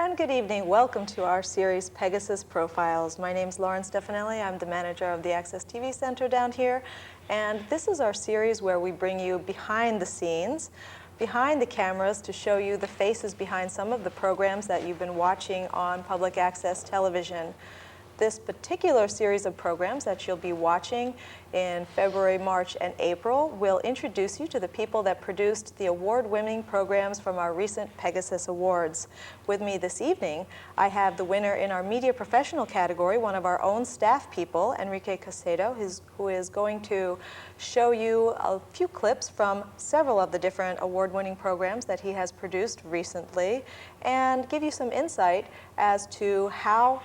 And good evening. Welcome to our series, PEGASYS Profiles. My name is Lauren Stefanelli. I'm the manager of the Access TV Center down here. And this is our series where we bring you behind the scenes, behind the cameras, to show you the faces behind some of the programs that you've been watching on public access television. This particular series of programs that you'll be watching in February, March, and April will introduce you to the people that produced the award-winning programs from our recent PEGASYS Awards. With me this evening, I have the winner in our media professional category, one of our own staff people, Enrique Caiceda, who is going to show you a few clips from several of the different award-winning programs that he has produced recently and give you some insight as to how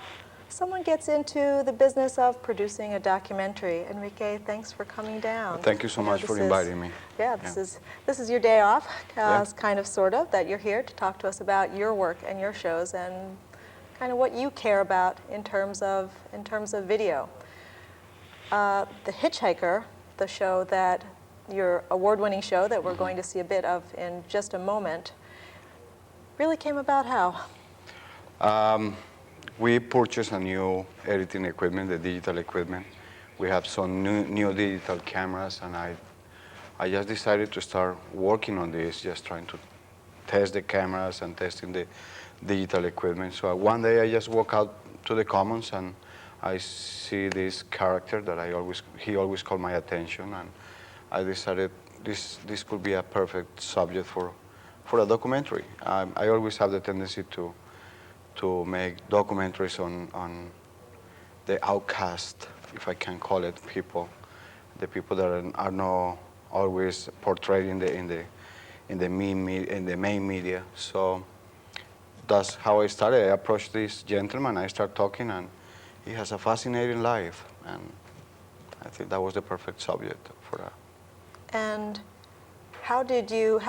someone gets into the business of producing a documentary. Enrique, thanks for coming down. Thank you so much for inviting me. Yeah, this is your day off, kind of, sort of, that you're here to talk to us about your work and your shows and kind of what you care about in terms of video. The Hitchhiker, the show that, your award-winning show that we're going to see a bit of in just a moment, really came about how? We purchased a new editing equipment, the digital equipment. We have some new digital cameras, and I just decided to start working on this, just trying to test the cameras and testing the digital equipment. So one day I just walk out to the Commons and I see this character that he always called my attention, and I decided this could be a perfect subject for a documentary. I always have the tendency to make documentaries on the outcast, if I can call it, people, the people that are not always portrayed in the main media. So that's how I started. I approached this gentleman, I started talking, and he has a fascinating life, and I think that was the perfect subject for that. And how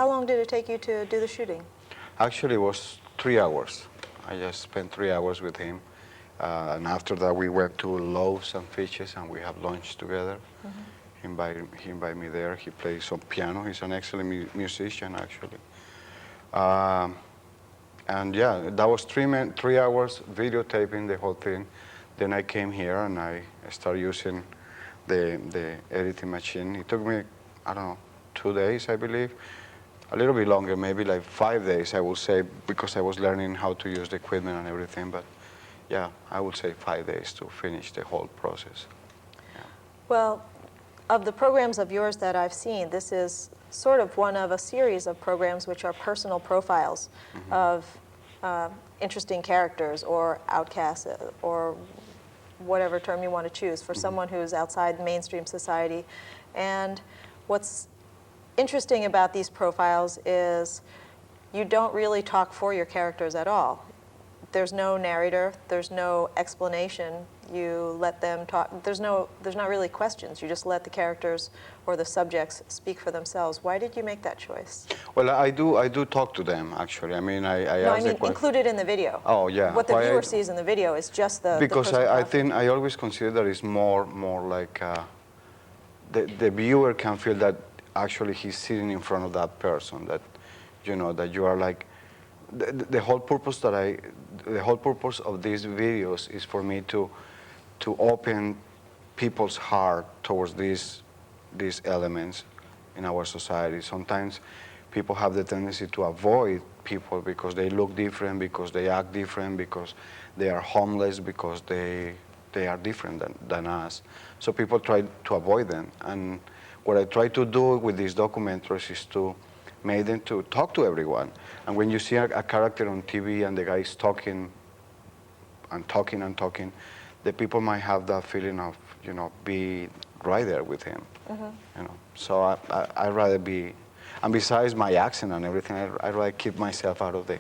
long did it take you to do the shooting? Actually, it was 3 hours. I just spent 3 hours with him, and after that we went to Loaves and Fishes, and we have lunch together. Mm-hmm. He invited me there. He plays some piano. He's an excellent musician, actually. And yeah, that was 3 hours videotaping the whole thing. Then I came here and I started using the editing machine. It took me, I don't know, 2 days, I believe. A little bit longer, maybe like 5 days, I would say, because I was learning how to use the equipment and everything. But yeah, I would say 5 days to finish the whole process. Yeah. Well, of the programs of yours that I've seen, this is sort of one of a series of programs which are personal profiles of interesting characters or outcasts or whatever term you want to choose for someone who's outside mainstream society. And what's interesting about these profiles is you don't really talk for your characters at all. There's no narrator, there's no explanation. You let them talk. There's not really questions. You just let the characters or the subjects speak for themselves. Why did you make that choice? Well, I do talk to them, actually. I mean, I mean included in the video. Oh, yeah. What the viewer sees in the video is just the because I think I always consider that it's more like the viewer can feel that actually he's sitting in front of that person, that that you are like the whole purpose of these videos is for me to open people's heart towards these elements in our society. Sometimes people have the tendency to avoid people because they look different, because they act different, because they are homeless, because they are different than us. So people try to avoid them. And what I try to do with these documentaries is to make them to talk to everyone. And when you see a character on TV and the guy is talking and talking and talking, the people might have that feeling of, be right there with him. Mm-hmm. So I rather be, and besides my accent and everything, I rather keep myself out of the,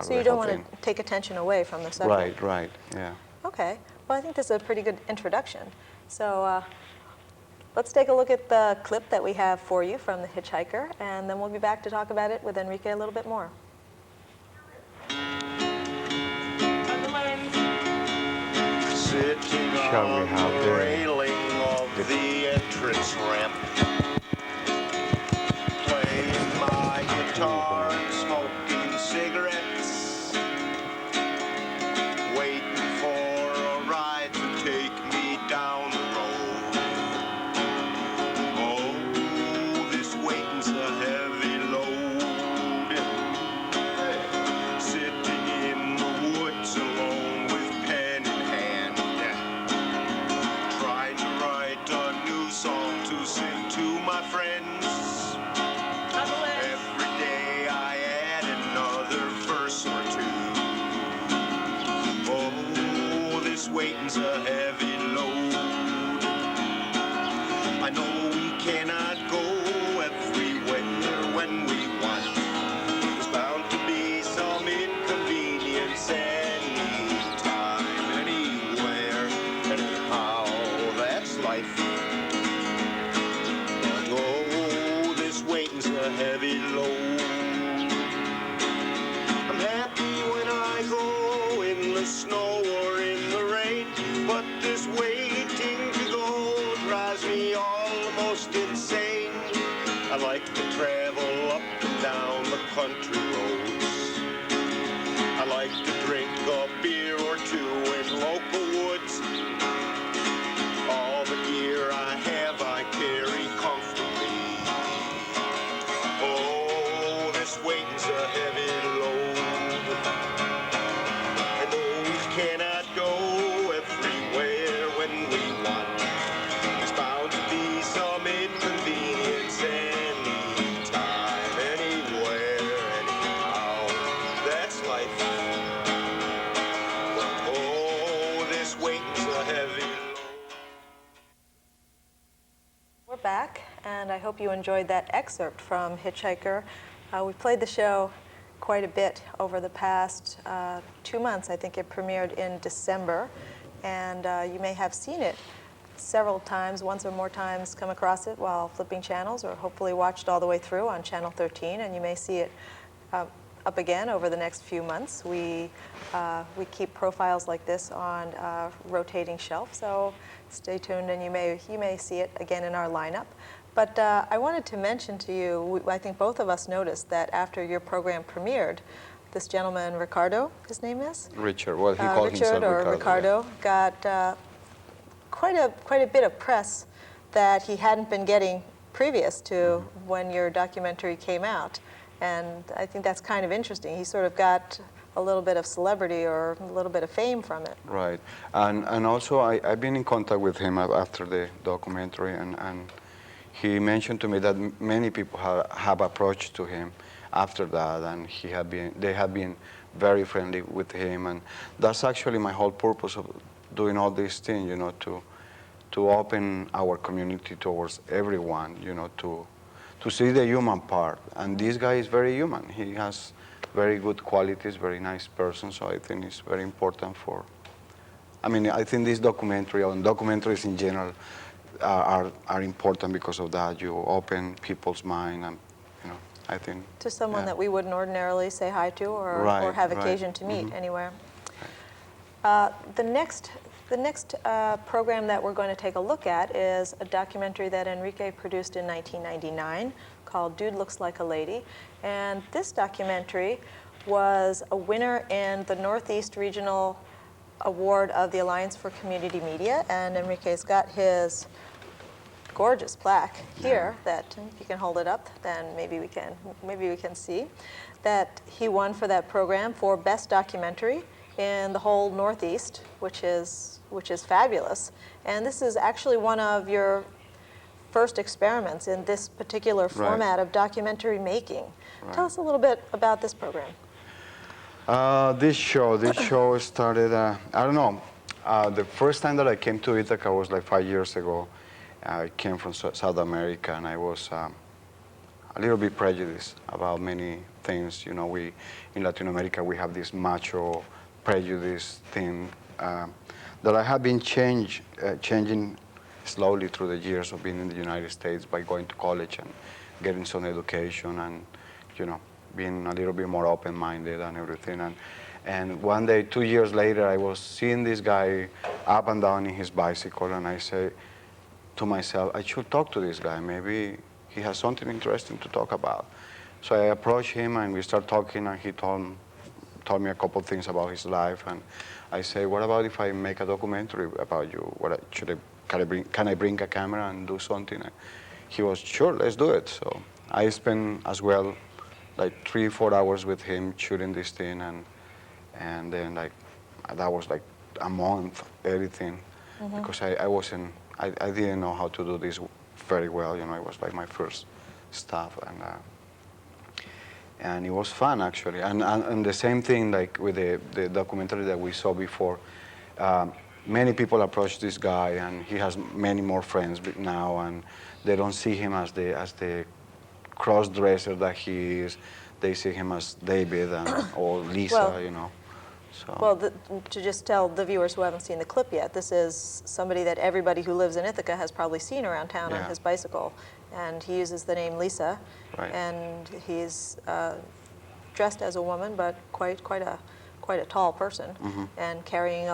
So you don't want to take attention away from the subject. Right, yeah. Okay, well, I think this is a pretty good introduction. So let's take a look at the clip that we have for you from The Hitchhiker, and then we'll be back to talk about it with Enrique a little bit more. Sitting on the railing of the entrance ramp, playing my guitar and smoking cigarettes. weight's a heavy load. I know we cannot go everywhere when we want. There's bound to be some inconvenience anytime, anywhere, anyhow. That's life. But oh, this waiting's a heavy load. I'm happy when I go in the snow or in the rain, but this waiting to go drives me almost insane. I like to travel up and down the country roads. I like to drink a beer or two in local woods. All the gear I have I carry comfortably. Oh, this weight's a heavy load. I know we cannot go everywhere when we want. There's bound to be some inconvenience anytime, anywhere, anyhow. That's life. But oh, this weight's a heavy load. We're back, and I hope you enjoyed that excerpt from Hitchhiker. We played the show quite a bit over the past 2 months. I think it premiered in December, and you may have seen it several times, once or more times, come across it while flipping channels, or hopefully watched all the way through on Channel 13, and you may see it up again over the next few months. We keep profiles like this on a rotating shelf, so stay tuned, and you may see it again in our lineup. But I wanted to mention to you, I think both of us noticed that after your program premiered, this gentleman, Ricardo, his name is? Richard, well, he called himself Richard, or Ricardo, yeah. got quite a bit of press that he hadn't been getting previous to when your documentary came out. And I think that's kind of interesting. He sort of got a little bit of celebrity or a little bit of fame from it. Right, and also I've been in contact with him after the documentary, and he mentioned to me that many people have approached to him after that, and they have been very friendly with him, and that's actually my whole purpose of doing all these things, you know, to open our community towards everyone, you know, to see the human part. And this guy is very human. He has very good qualities, very nice person, so I think it's very important for, I mean, I think this documentary, and documentaries in general, are important because of that. You open people's mind, and, you know, I think. To someone yeah. that we wouldn't ordinarily say hi to or, Right, or have right. occasion to meet Mm-hmm. anywhere. The next program that we're going to take a look at is a documentary that Enrique produced in 1999 called Dude Looks Like a Lady. And this documentary was a winner in the Northeast Regional Award of the Alliance for Community Media. And Enrique's got his gorgeous plaque here that, if you can hold it up, then maybe we can see that he won for that program for Best Documentary in the whole Northeast, which is fabulous. And this is actually one of your first experiments in this particular format of documentary making. Right. Tell us a little bit about this program. This show started, I don't know, the first time that I came to Ithaca was like 5 years ago. I came from South America, and I was a little bit prejudiced about many things. You know, in Latin America, we have this macho prejudice thing that I have been changing slowly through the years of being in the United States by going to college and getting some education and, you know, being a little bit more open-minded and everything. And one day, 2 years later, I was seeing this guy up and down in his bicycle, and I say to myself, I should talk to this guy. Maybe he has something interesting to talk about. So I approached him, and we started talking, and he told me a couple of things about his life. And I say, what about if I make a documentary about you? Can I bring a camera and do something? And he was, sure, let's do it. So I spent as well like 3-4 hours with him shooting this thing, and then like that was like a month editing, because I didn't know how to do this very well. You know, it was like my first stuff, and it was fun actually. And the same thing like with the documentary that we saw before. many people approach this guy, and he has many more friends now, and they don't see him as the cross-dresser that he is. They see him as David or Lisa, Well, you know. So. Well, to just tell the viewers who haven't seen the clip yet, this is somebody that everybody who lives in Ithaca has probably seen around town on his bicycle. And he uses the name Lisa. Right. And he's dressed as a woman, but quite a tall person. And carrying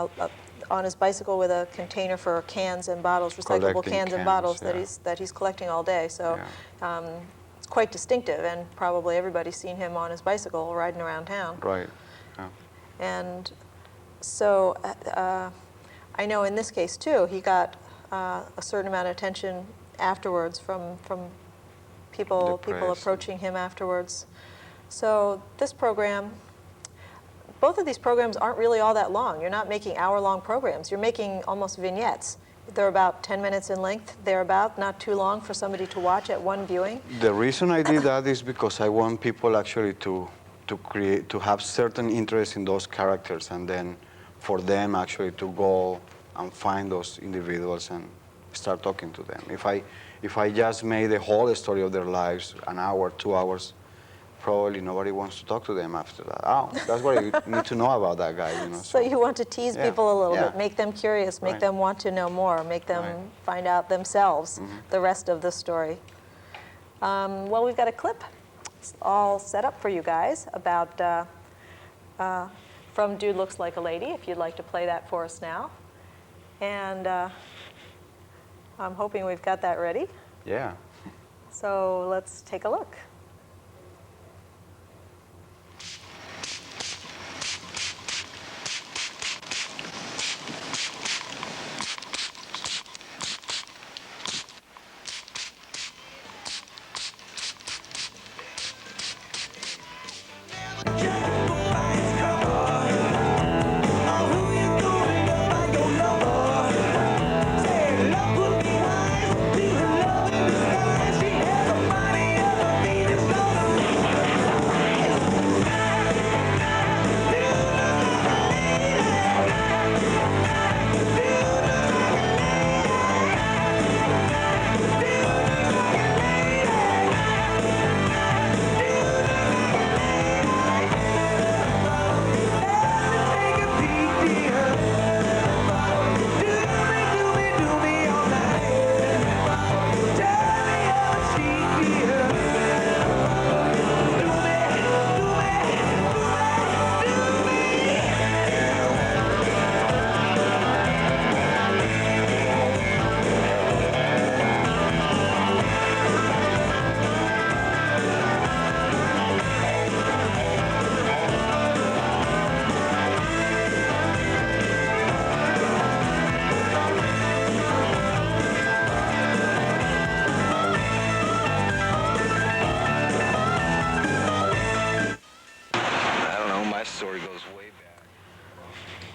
on his bicycle with a container for cans and bottles, recyclable cans and bottles that he's collecting all day. So it's quite distinctive, and probably everybody's seen him on his bicycle riding around town. Right. Yeah. And so I know in this case too, he got a certain amount of attention afterwards from people approaching him afterwards. So this program, both of these programs aren't really all that long. You're not making hour-long programs. You're making almost vignettes. They're about 10 minutes in length, thereabout, not too long for somebody to watch at one viewing. The reason I did that is because I want people actually to have certain interest in those characters, and then for them actually to go and find those individuals and start talking to them. If I just made the whole story of their lives, an hour, 2 hours, probably nobody wants to talk to them after that. Oh, that's what you need to know about that guy, you know. So you want to tease people a little bit, make them curious, make them want to know more, make them find out themselves the rest of the story. Well, we've got a clip all set up for you guys about from Dude Looks Like a Lady, if you'd like to play that for us now. And I'm hoping we've got that ready. Yeah. So let's take a look.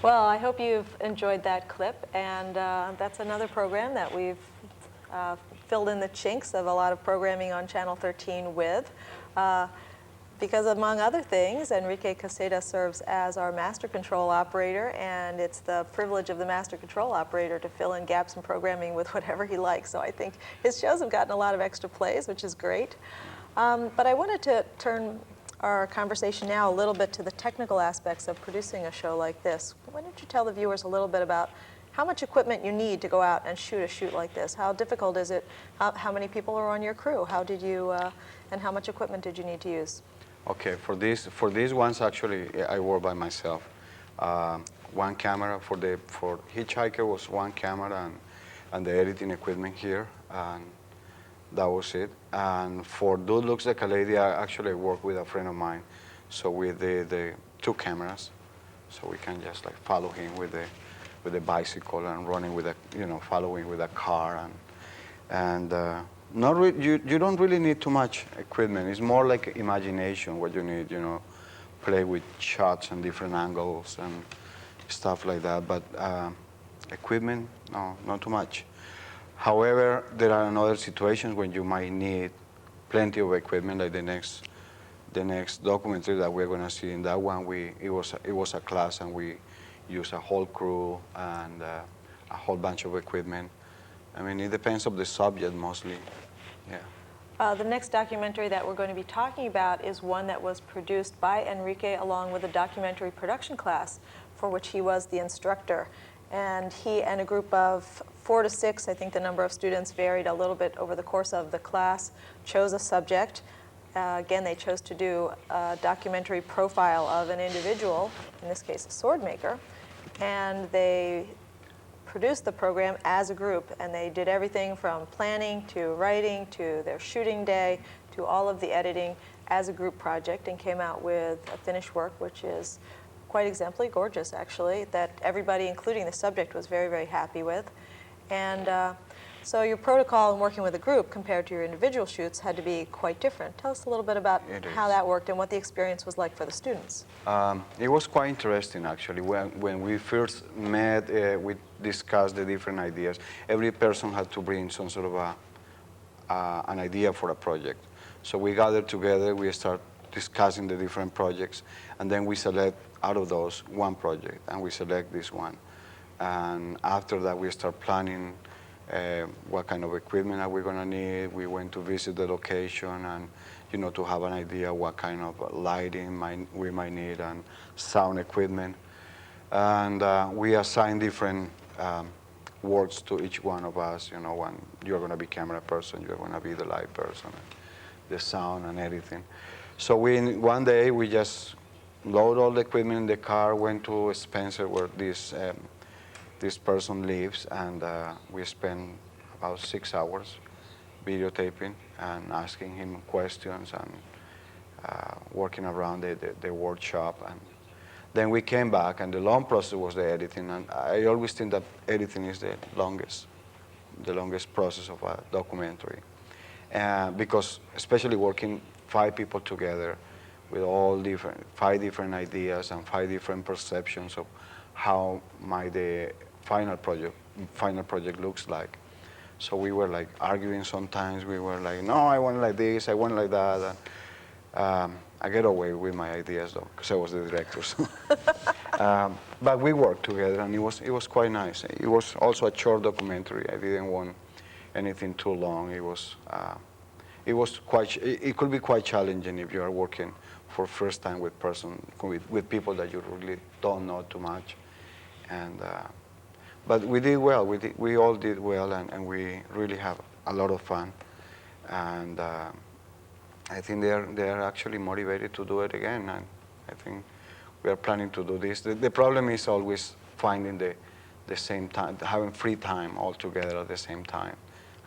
Well, I hope you've enjoyed that clip, and that's another program that we've filled in the chinks of a lot of programming on Channel 13 with. Because among other things, Enrique Caiceda serves as our master control operator, and it's the privilege of the master control operator to fill in gaps in programming with whatever he likes. So I think his shows have gotten a lot of extra plays, which is great. But I wanted to turn our conversation now a little bit to the technical aspects of producing a show like this. Why don't you tell the viewers a little bit about how much equipment you need to go out and shoot a shoot like this? How difficult is it? How many people are on your crew? How did you, and how much equipment did you need to use? Okay, for these ones actually I work by myself. One camera for Hitchhiker was one camera and the editing equipment here, and that was it. And for Dude Looks Like a Lady, I actually work with a friend of mine, so with the two cameras, so we can just like follow him with the bicycle and running with a, following with a car, and you don't really need too much equipment. It's more like imagination what you need, play with shots and different angles and stuff like that. But equipment, no, not too much. However, there are other situations when you might need plenty of equipment, like the next documentary that we're going to see. In that one, it was a class, and we use a whole crew and a whole bunch of equipment. I mean, it depends on the subject mostly. Yeah. The next documentary that we're going to be talking about is one that was produced by Enrique along with a documentary production class for which he was the instructor. And he and a group of 4 to 6, I think the number of students varied a little bit over the course of the class, chose a subject. Again, they chose to do a documentary profile of an individual, in this case a sword maker, and they produced the program as a group, and they did everything from planning to writing to their shooting day to all of the editing as a group project, and came out with a finished work which is quite exemplary, gorgeous actually, that everybody, including the subject, was very, very happy with. And so your protocol in working with a group compared to your individual shoots had to be quite different. Tell us a little bit about how that worked and what the experience was like for the students. It was quite interesting, actually. When we first met, we discussed the different ideas. Every person had to bring some sort of an idea for a project. So we gathered together, we start discussing the different projects, and then we select out of those one project, and we select this one. And after that, we start planning what kind of equipment are we going to need. We went to visit the location and, you know, to have an idea what kind of lighting we might need and sound equipment. And we assign different works to each one of us. You know, one, you're going to be camera person, you're going to be the light person, the sound and everything. So one day we just load all the equipment in the car, went to Spencer where this person lives, and we spent about 6 hours videotaping and asking him questions and working around the workshop. And then we came back, and the long process was the editing. And I always think that editing is the longest process of a documentary, because especially working 5 people together with all 5 different ideas and 5 different perceptions of how the final project looks like. So we were like arguing sometimes. We were like, no, I want it like this, I want it like that. And, I get away with my ideas though, because I was the director. So. But we worked together, and it was quite nice. It was also a short documentary. I didn't want anything too long. It could be quite challenging if you are working for first time with people that you really don't know too much. And but we did well. We all did well, and we really have a lot of fun. And I think they're actually motivated to do it again. And I think we are planning to do this. The problem is always finding the same time, having free time all together at the same time.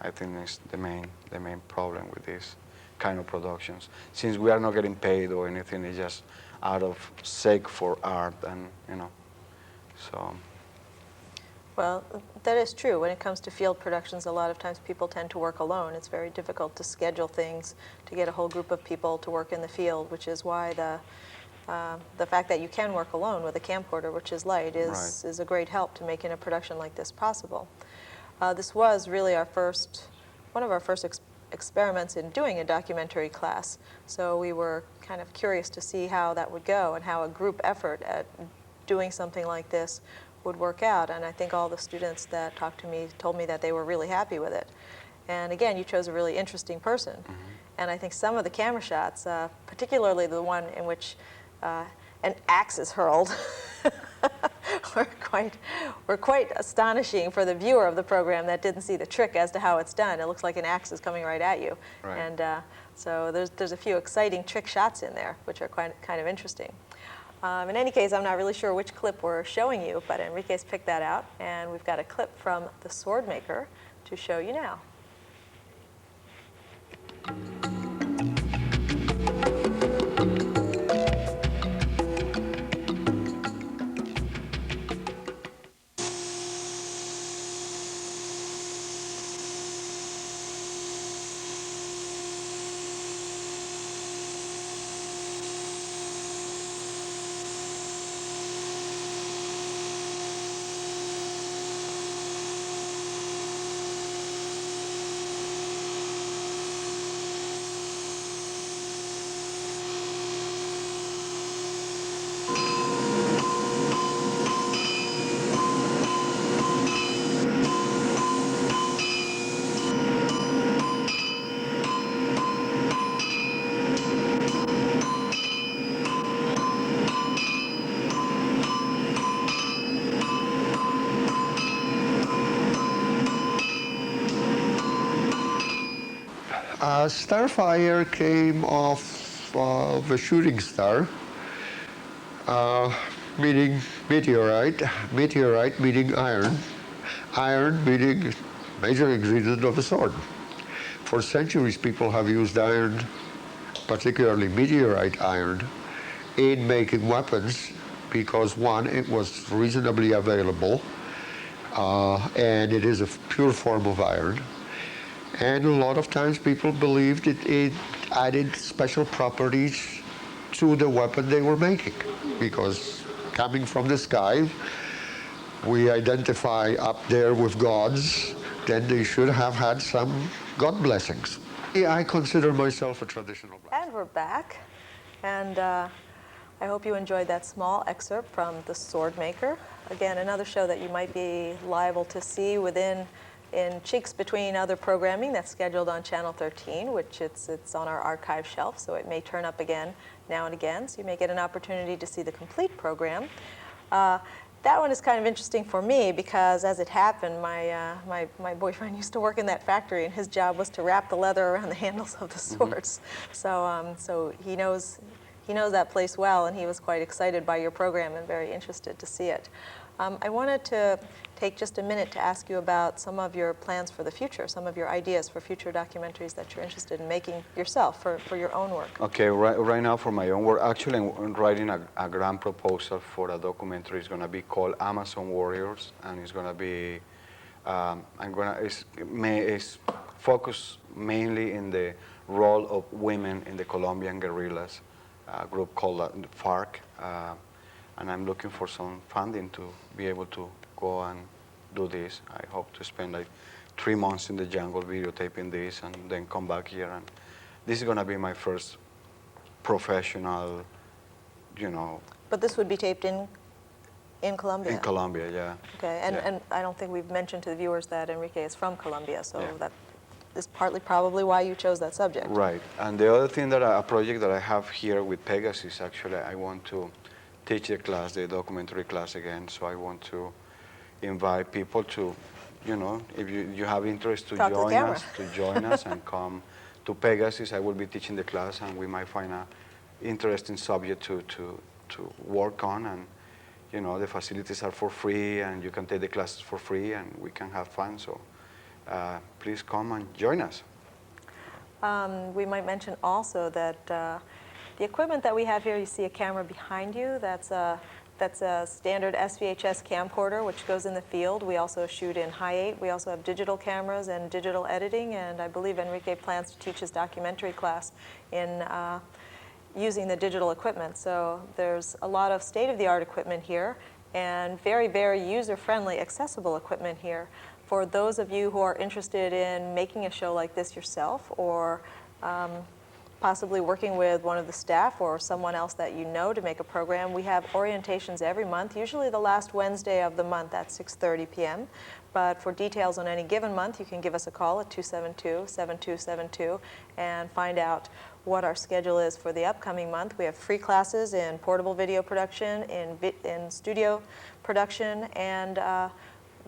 I think is the main problem with this kind of productions. Since we are not getting paid or anything, it's just out of sake for art, and you know, so. Well, that is true. When it comes to field productions, a lot of times people tend to work alone. It's very difficult to schedule things, to get a whole group of people to work in the field, which is why the fact that you can work alone with a camcorder, which is light, is a great help to making a production like this possible. This was really one of our first experiments in doing a documentary class. So we were kind of curious to see how that would go and how a group effort at doing something like this would work out. And I think all the students that talked to me told me that they were really happy with it. And again, you chose a really interesting person. Mm-hmm. And I think some of the camera shots, particularly the one in which an axe is hurled, were quite astonishing for the viewer of the program that didn't see the trick as to how it's done. It looks like an axe is coming right at you. Right. And so there's a few exciting trick shots in there, which are kind of interesting. In any case, I'm not really sure which clip we're showing you, but Enrique's picked that out, and we've got a clip from The Sword Maker to show you now. Starfire came off of a shooting star, meaning meteorite, meteorite meaning iron, iron meaning major ingredient of a sword. For centuries, people have used iron, particularly meteorite iron, in making weapons because, one, it was reasonably available, and it is a pure form of iron. And a lot of times people believed it added special properties to the weapon they were making, because coming from the sky, we identify up there with gods, then they should have had some God blessings. I consider myself a traditional blacksmith. And we're back. And I hope you enjoyed that small excerpt from The Sword Maker. Again, another show that you might be liable to see in cheeks between other programming that's scheduled on Channel 13, which it's on our archive shelf, so it may turn up again now and again, so you may get an opportunity to see the complete program. That one is kind of interesting for me because, as it happened, my boyfriend used to work in that factory, and his job was to wrap the leather around the handles of the swords. So he knows that place well, and he was quite excited by your program and very interested to see it. I wanted to take just a minute to ask you about some of your plans for the future, some of your ideas for future documentaries that you're interested in making yourself for your own work. Okay, right now for my own work, actually I'm writing a grand proposal for a documentary. It's going to be called Amazon Warriors, and it's going to be, it's focused mainly in the role of women in the Colombian guerrillas, a group called FARC. And I'm looking for some funding to be able to go and do this. I hope to spend like 3 months in the jungle videotaping this and then come back here. And this is going to be my first professional, But this would be taped in Colombia? In Colombia, yeah. Okay, and I don't think we've mentioned to the viewers that Enrique is from Colombia, so that is partly probably why you chose that subject. Right, and the other thing a project that I have here with PEGASYS, actually, I want to teach the class, the documentary class again, so I want to invite people to, if you have interest to join us and come to PEGASYS. I will be teaching the class, and we might find an interesting subject to work on, and the facilities are for free, and you can take the classes for free, and we can have fun, so please come and join us. We might mention also that the equipment that we have here, you see a camera behind you, that's a standard SVHS camcorder which goes in the field. We also shoot in Hi8. We also have digital cameras and digital editing, and I believe Enrique plans to teach his documentary class in using the digital equipment. So there's a lot of state-of-the-art equipment here and very, very user-friendly, accessible equipment here. For those of you who are interested in making a show like this yourself, or possibly working with one of the staff or someone else that you know to make a program, we have orientations every month, usually the last Wednesday of the month at 6:30 p.m. But for details on any given month, you can give us a call at 272-7272 and find out what our schedule is for the upcoming month. We have free classes in portable video production, in studio production, and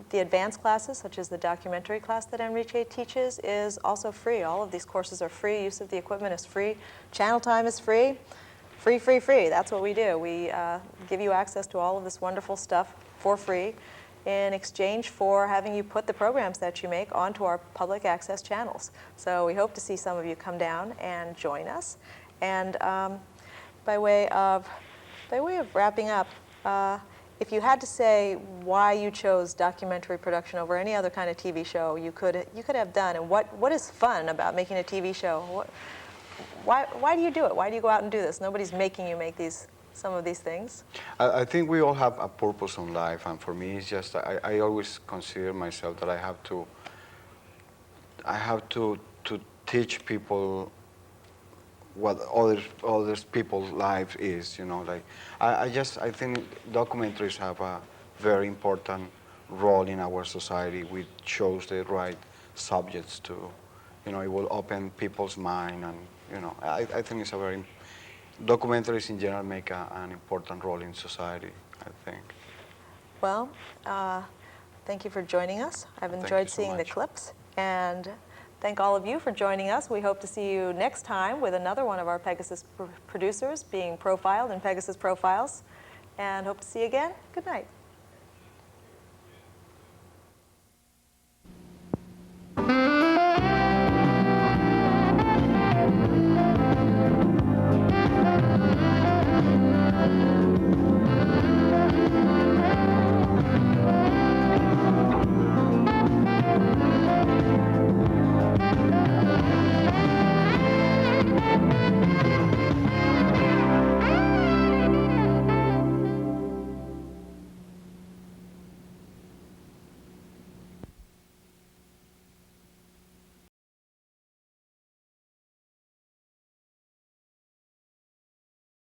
the advanced classes, such as the documentary class that Enrique teaches, is also free. All of these courses are free. Use of the equipment is free. Channel time is free. Free, free, free. That's what we do. We give you access to all of this wonderful stuff for free in exchange for having you put the programs that you make onto our public access channels. So we hope to see some of you come down and join us. And by way of wrapping up, if you had to say why you chose documentary production over any other kind of TV show you could have done, and what is fun about making a TV show? Why do you do it? Why do you go out and do this? Nobody's making you make some of these things. I think we all have a purpose in life, and for me, it's just I always consider myself that I have to teach people what other people's life is, like I think documentaries have a very important role in our society. We chose the right subjects to, it will open people's mind, and I think it's a very, documentaries in general make an important role in society, I think. Well, thank you for joining us. I've enjoyed seeing the clips, and Thank all of you for joining us. We hope to see you next time with another one of our Pegasus producers being profiled in PEGASYS Profiles. And hope to see you again. Good night.